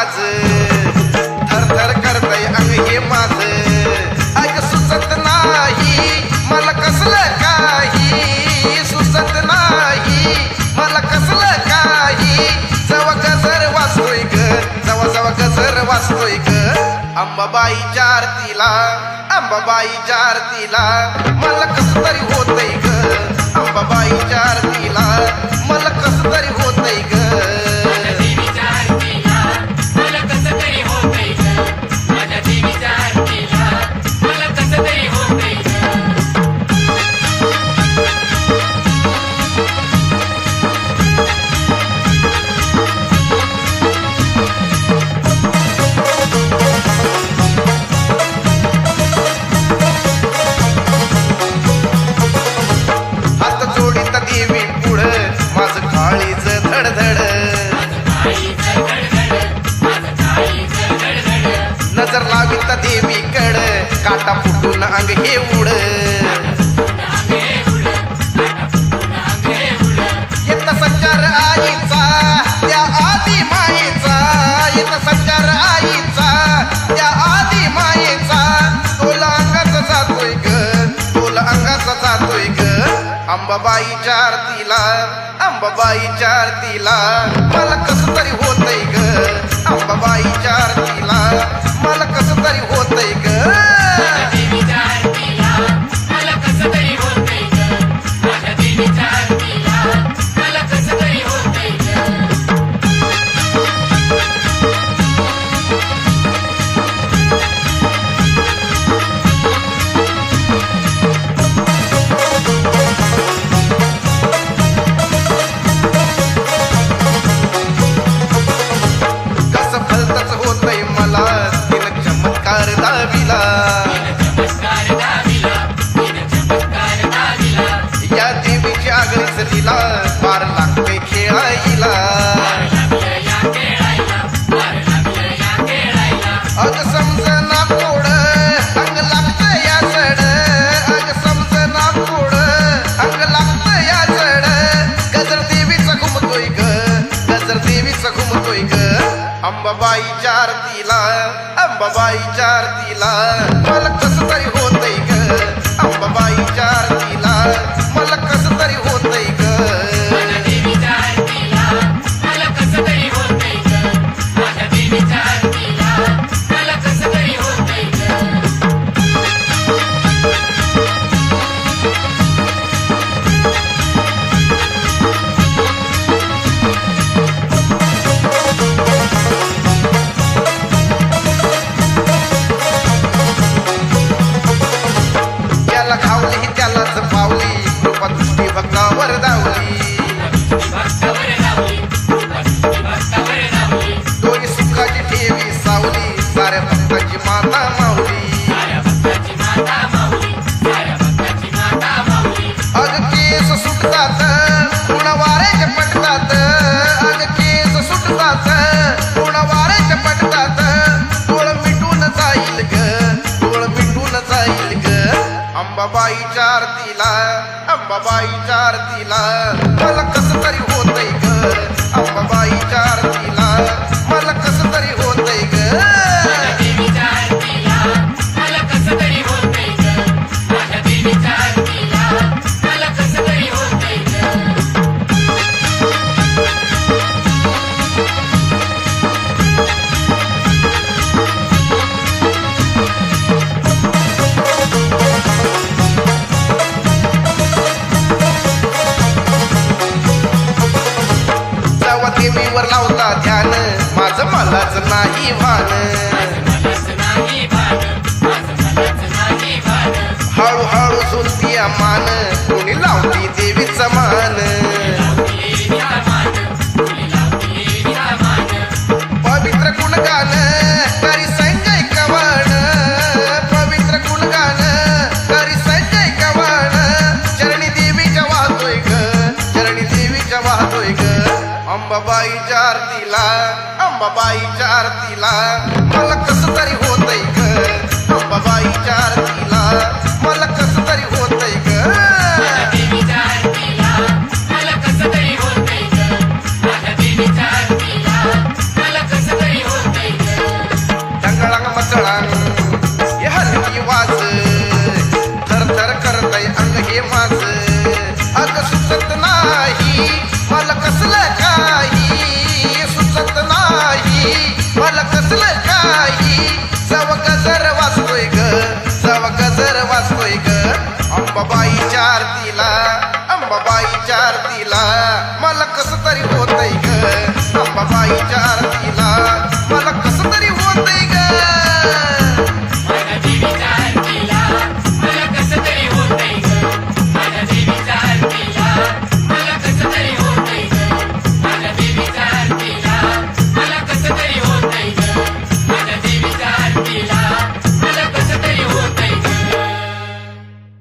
माझ थर करतय अंग हे माझ अग सुचत नाही मला कसलं काही सुचत नाही मला कसलं काही जवा गजर वाचतोय ग जवा गजर वाचतोय ग अंबाबाईच्या आरतीला अंबाबाईच्या आरतीला मला कसं तरी होतंय ग अंबाबाईच्या आरतीला मला कसं तरी होतंय ग देवी पुढं माझं काळीच धडधड नजर लावित देवीकड काटा फुटून अंग हे उड येत संचार आईचा त्या आदी मायेचा येत संचार आईचा त्या आदी मायेचा तोला अंगाचा जातोय ग तोला अंगाचा जातोय ग अंबाबाईच्या आरतीला अंबाबाईच्या आरतीला मला कसं तरी होतंय ग अंबाबाईच्या आरतीला मला कसं तरी होतंय ग या देवीच्या आगळीच लीला पार लागते खेळायला अग समजना कोड अंग लागत या चढ अग समजना कोड अंग लागत या चढ गजर देवीचा घुमतोय ग गजर देवीचा घुमतोय ग अंबाबाईच्या आरतीला अंबाबाईच्या आरतीला मला कसं तरी होतंय ग अंबाबाईच्या आरतीला मला कसं तरी होतंय ग त्याला खावली त्यालाच पावली कृपा दृष्टी भक्तावर धावली दोन्ही सुखाची ठेवी सावली साऱ्या भक्ताची माता माऊली अग केस सुटतात पूर्ण वाऱ्याचे पटतात अग केस सुटतात पूर्ण वाऱ्याचे पटतात डोळ मिटून जाईल ग डोळ मिटून जाईल ग अंबाबाईच्या आरतीला अंबाबाईच्या आरतीला मला कसं तरी होतंय ग अंबाबाईच्या आरतीला मला कसं तरी होतंय ग देवीवर लावता ध्यान माझं मलाच नाही भान हळूहळू झुलती मान कोणी लावती देवीचा मान पवित्र गुणगान करी संजय कवण पवित्र गुणगान करी संजय कवण चरणी देवीच्या वाहतोय ग चरणी देवीच्या वाहतोय ग अंबाबाईच्या आरतीला अंबाबाईच्या आरतीला मला कसं तरी होतंय ग अंबाबाईच्या आरतीला मला कसं तरी होतंय ग मला कसं तरी होतंय ग अंबाबाईच्या